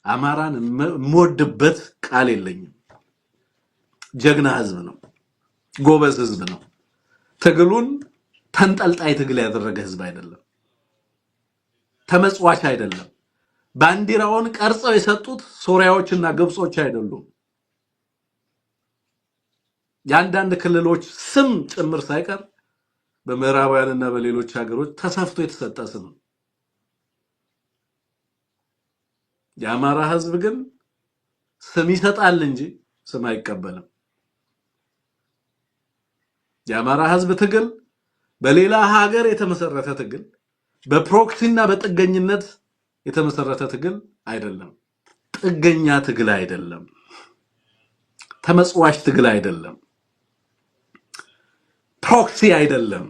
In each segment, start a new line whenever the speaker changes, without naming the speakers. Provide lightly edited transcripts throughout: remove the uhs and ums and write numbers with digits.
አማራን ሞድበት ቃል የለኝም ጀግና ህዝብ ነው ጎበዝ ህዝብ ነው ትግሉን ተንጠልጣይ ትግል ያደረገ ህዝብ አይደለም ተመጽዋች አይደለም ባንዲራውን ቀርጸው የሰጡት ሶሪያዎችና ግብጾች አይደሉም ያንዳንድ ክልሎች ስም ጭምር ሳይቀር በመራባውያንና በሌሎች ሀገሮች ተሰፍቶ የተሰጠ ስም የአማራ ህዝብ ግን ስም ይሰጣል እንጂ ስም አይቀበልም የአማራ ህዝብ ትግል በሌላ ሀገር የተመሰረተ ትግል በፕሮክሲና በጥገኝነት የተመሰረተ ትግል አይደለም ጥገኛ ትግል አይደለም ተመጽዋች ትግል አይደለም ፕሮክሲ አይደለም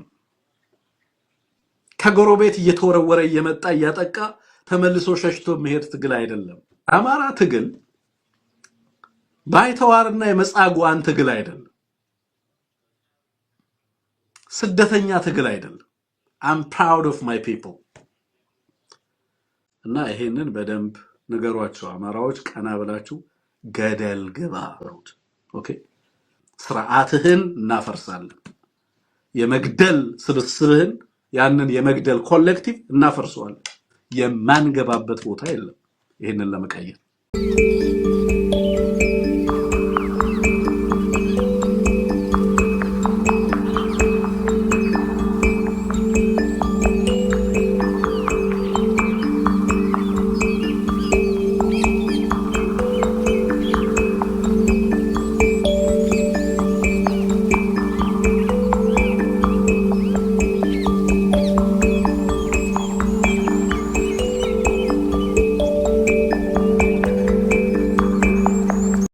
ከጎረቤት እየተወረወረ እየመጣ እያጠቃ ተመልሶ ሸሽቶ መሄድ ትግል አይደለም አማራ ትግል ባይተዋርና የመጻጓን ትግል አይደለም ስደተኛ ትግል አይደለም I'm proud of my people እና ይሄንን በደንብ ንገሯቸው አማራዎች ቀና ብላችሁ ገደል ግባ ኦኬ ስርዓትህን እናፈርሳለን የመግደል ስብስብህን ያንን የመግደል ኮሌክቲቭ እናፈርሰዋለን የማንገባበት ቦታ የለም ይሄንን ለመቀየር